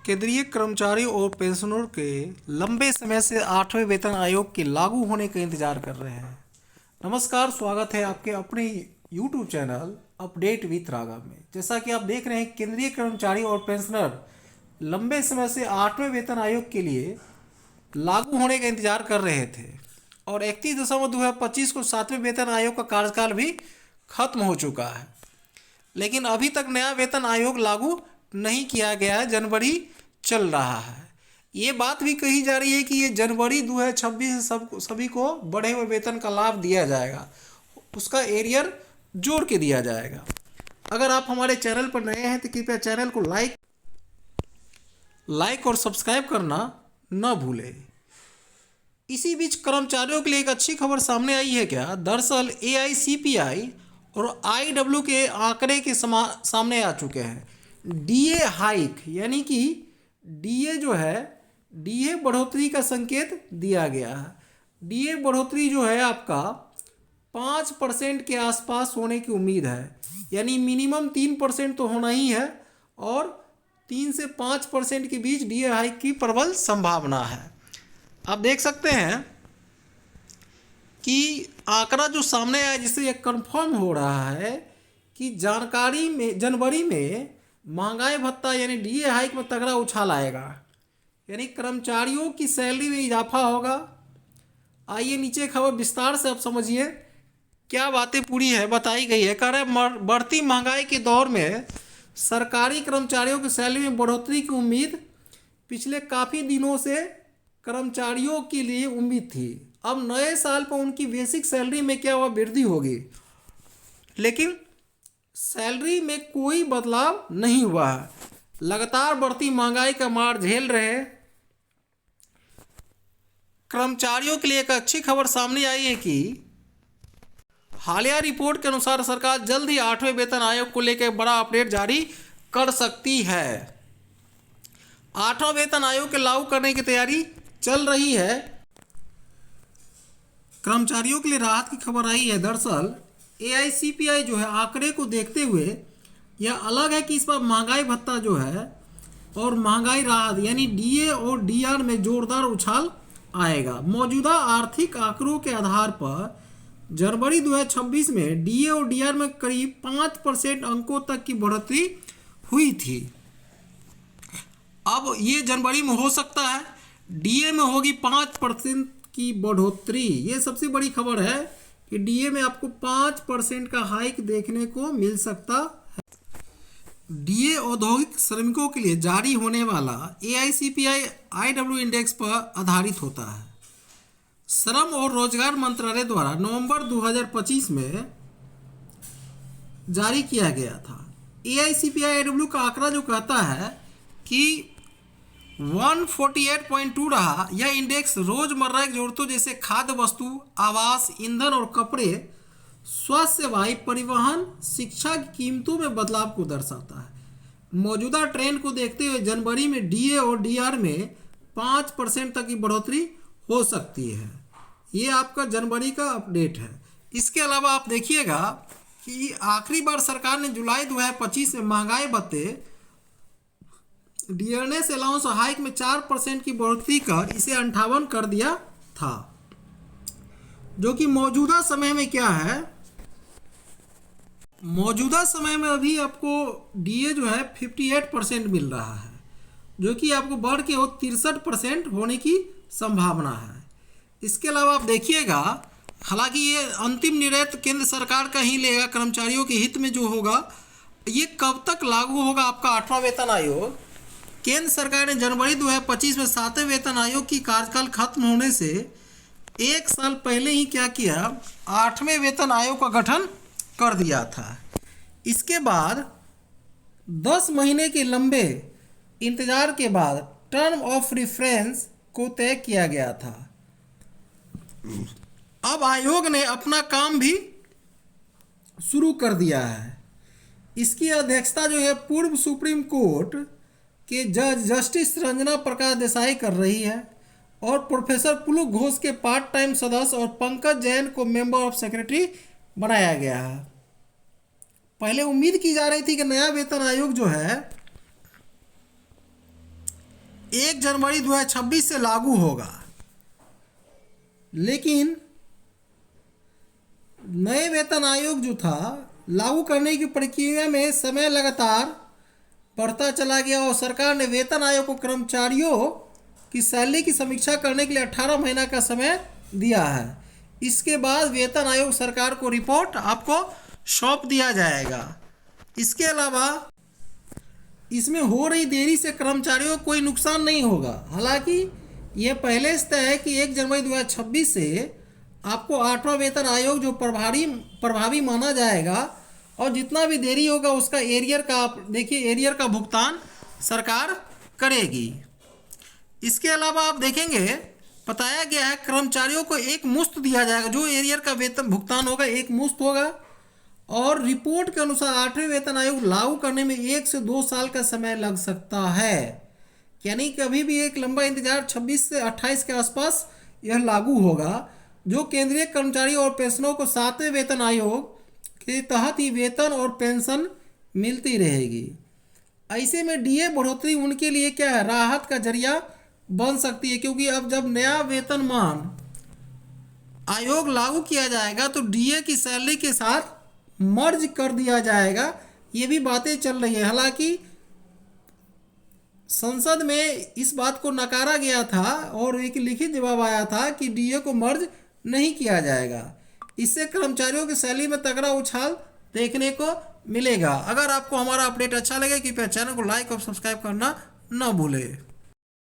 केंद्रीय कर्मचारी और पेंशनरों के लंबे समय से 8वें वेतन आयोग के लागू होने का इंतजार कर रहे हैं। नमस्कार, स्वागत है आपके अपने YouTube channel update with Raghav में। जैसा कि आप देख रहे हैं, केंद्रीय कर्मचारी और पेंशनर लंबे समय से 8वें वेतन आयोग के लिए लागू होने का इंतजार कर रहे थे और 31 दिसंबर 2025 को 7वें वेतन आयोग का कार्यकाल भी खत्म हो चुका है, लेकिन अभी तक नया वेतन आयोग लागू नहीं किया गया है। जनवरी चल रहा है। ये बात भी कही जा रही है कि ये जनवरी 2026 से सभी को बढ़े हुए वेतन का लाभ दिया जाएगा, उसका एरियर जोड़ के दिया जाएगा। अगर आप हमारे चैनल पर नए हैं तो कृपया चैनल को लाइक और सब्सक्राइब करना न भूलें। इसी बीच कर्मचारियों के लिए एक अच्छी खबर सामने आई है क्या? दरअसल AICPI और IW के आंकड़े के सामने आ चुके हैं। DA हाइक यानी कि DA जो है, DA बढ़ोतरी का संकेत दिया गया है। DA बढ़ोतरी जो है आपका 5% के आसपास होने की उम्मीद है, यानी मिनिमम 3% तो होना ही है और 3 से 5% के बीच DA हाइक की प्रबल संभावना है। आप देख सकते हैं कि आंकड़ा जो सामने आया, जिससे यह कंफर्म हो रहा है कि जानकारी में जनवरी में महंगाई भत्ता यानी DA हाइक में तगड़ा उछाल आएगा, यानी कर्मचारियों की सैलरी में इजाफा होगा। आइए नीचे खबर विस्तार से आप समझिए क्या बातें पूरी है बताई गई है। कह रहे बढ़ती महंगाई के दौर में सरकारी कर्मचारियों की सैलरी में बढ़ोतरी की उम्मीद पिछले काफ़ी दिनों से कर्मचारियों के लिए उम्मीद थी। अब नए साल पर उनकी बेसिक सैलरी में क्या हुआ, वृद्धि होगी, लेकिन सैलरी में कोई बदलाव नहीं हुआ है। लगातार बढ़ती महंगाई का मार झेल रहे कर्मचारियों के लिए एक अच्छी खबर सामने आई है कि हालिया रिपोर्ट के अनुसार सरकार जल्द ही 8वें वेतन आयोग को लेकर बड़ा अपडेट जारी कर सकती है। 8वां वेतन आयोग के लागू करने की तैयारी चल रही है। कर्मचारियों के लिए राहत की खबर आई है। दरअसल AICPI जो है आंकड़े को देखते हुए यह अलग है कि इस पर महंगाई भत्ता जो है और महंगाई राहत यानी DA और DR में जोरदार उछाल आएगा। मौजूदा आर्थिक आंकड़ों के आधार पर जनवरी 2026 में DA और DR में करीब 5% अंकों तक की बढ़ोतरी हुई थी। अब ये जनवरी में हो सकता है DA में होगी 5% की बढ़ोतरी। ये सबसे बड़ी खबर है कि DA में आपको 5% का हाइक देखने को मिल सकता है। DA औद्योगिक श्रमिकों के लिए जारी होने वाला AICPI IW इंडेक्स पर आधारित होता है। श्रम और रोजगार मंत्रालय द्वारा नवंबर 2025 में जारी किया गया था। AICPI IW का आंकड़ा जो कहता है कि 148.2 रहा। यह इंडेक्स रोजमर्रा की जरूरतों जैसे खाद्य वस्तु, आवास, ईंधन और कपड़े, स्वास्थ्य सेवाएं, परिवहन, शिक्षा की कीमतों में बदलाव को दर्शाता है। मौजूदा ट्रेंड को देखते हुए जनवरी में DA और DR में 5% तक की बढ़ोतरी हो सकती है। ये आपका जनवरी का अपडेट है। इसके अलावा आप देखिएगा कि आखिरी बार सरकार ने जुलाई 2025 में महंगाई भत्ते डियरनेस अलाउंस हाइक में 4% की बढ़ोतरी कर इसे 58 कर दिया था, जो कि मौजूदा समय में क्या है, मौजूदा समय में अभी आपको DA जो है 58% मिल रहा है, जो कि आपको बढ़ के 63% होने की संभावना है। इसके अलावा आप देखिएगा, हालांकि ये अंतिम निर्णय तो केंद्र सरकार का ही लेगा, कर्मचारियों के हित में जो होगा। ये कब तक लागू होगा आपका 8वां वेतन आयोग? केंद्र सरकार ने जनवरी 2025 में 7वें वेतन आयोग की कार्यकाल खत्म होने से एक साल पहले ही क्या किया, 8वें वेतन आयोग का गठन कर दिया था। इसके बाद 10 महीने के लंबे इंतजार के बाद टर्म ऑफ रेफरेंस को तय किया गया था। अब आयोग ने अपना काम भी शुरू कर दिया है। इसकी अध्यक्षता जो है पूर्व सुप्रीम कोर्ट के जज जस्टिस रंजना प्रकाश देसाई कर रही है और प्रोफेसर पुलक घोष के पार्ट टाइम सदस्य और पंकज जैन को मेंबर ऑफ सेक्रेटरी बनाया गया है। पहले उम्मीद की जा रही थी कि नया वेतन आयोग जो है 1 जनवरी 2026 से लागू होगा। लेकिन नए वेतन आयोग जो था, लागू करने की प्रक्रिया में समय लगातार बढ़ता चला गया और सरकार ने वेतन आयोग को कर्मचारियों की सैलरी की समीक्षा करने के लिए 18 महीना का समय दिया है। इसके बाद वेतन आयोग सरकार को रिपोर्ट आपको सौंप दिया जाएगा। इसके अलावा इसमें हो रही देरी से कर्मचारियों को कोई नुकसान नहीं होगा। हालांकि यह पहले से तय है कि 1 जनवरी 2026 से आपको 8वां वेतन आयोग जो प्रभावी माना जाएगा और जितना भी देरी होगा उसका एरियर का आप देखिए एरियर का भुगतान सरकार करेगी। इसके अलावा आप देखेंगे बताया गया है कर्मचारियों को एक मुश्त दिया जाएगा। जो एरियर का वेतन भुगतान होगा एक मुश्त होगा और रिपोर्ट के अनुसार 8वें वेतन आयोग लागू करने में 1 से 2 साल का समय लग सकता है। यानी कि अभी भी एक लंबा इंतजार 26 से 28 के आसपास यह लागू होगा। जो केंद्रीय कर्मचारी और पेंशनों को 7वें वेतन आयोग के तहत ही वेतन और पेंशन मिलती रहेगी। ऐसे में डीए बढ़ोतरी उनके लिए क्या है, राहत का जरिया बन सकती है, क्योंकि अब जब नया वेतनमान आयोग लागू किया जाएगा तो डीए की सैलरी के साथ मर्ज कर दिया जाएगा। ये भी बातें चल रही है। हालांकि संसद में इस बात को नकारा गया था और एक लिखित जवाब आया था कि डीए को मर्ज नहीं किया जाएगा। इससे कर्मचारियों की सैलरी में तगड़ा उछाल देखने को मिलेगा। अगर आपको हमारा अपडेट अच्छा लगे कृपया चैनल को लाइक और सब्सक्राइब करना न भूलें।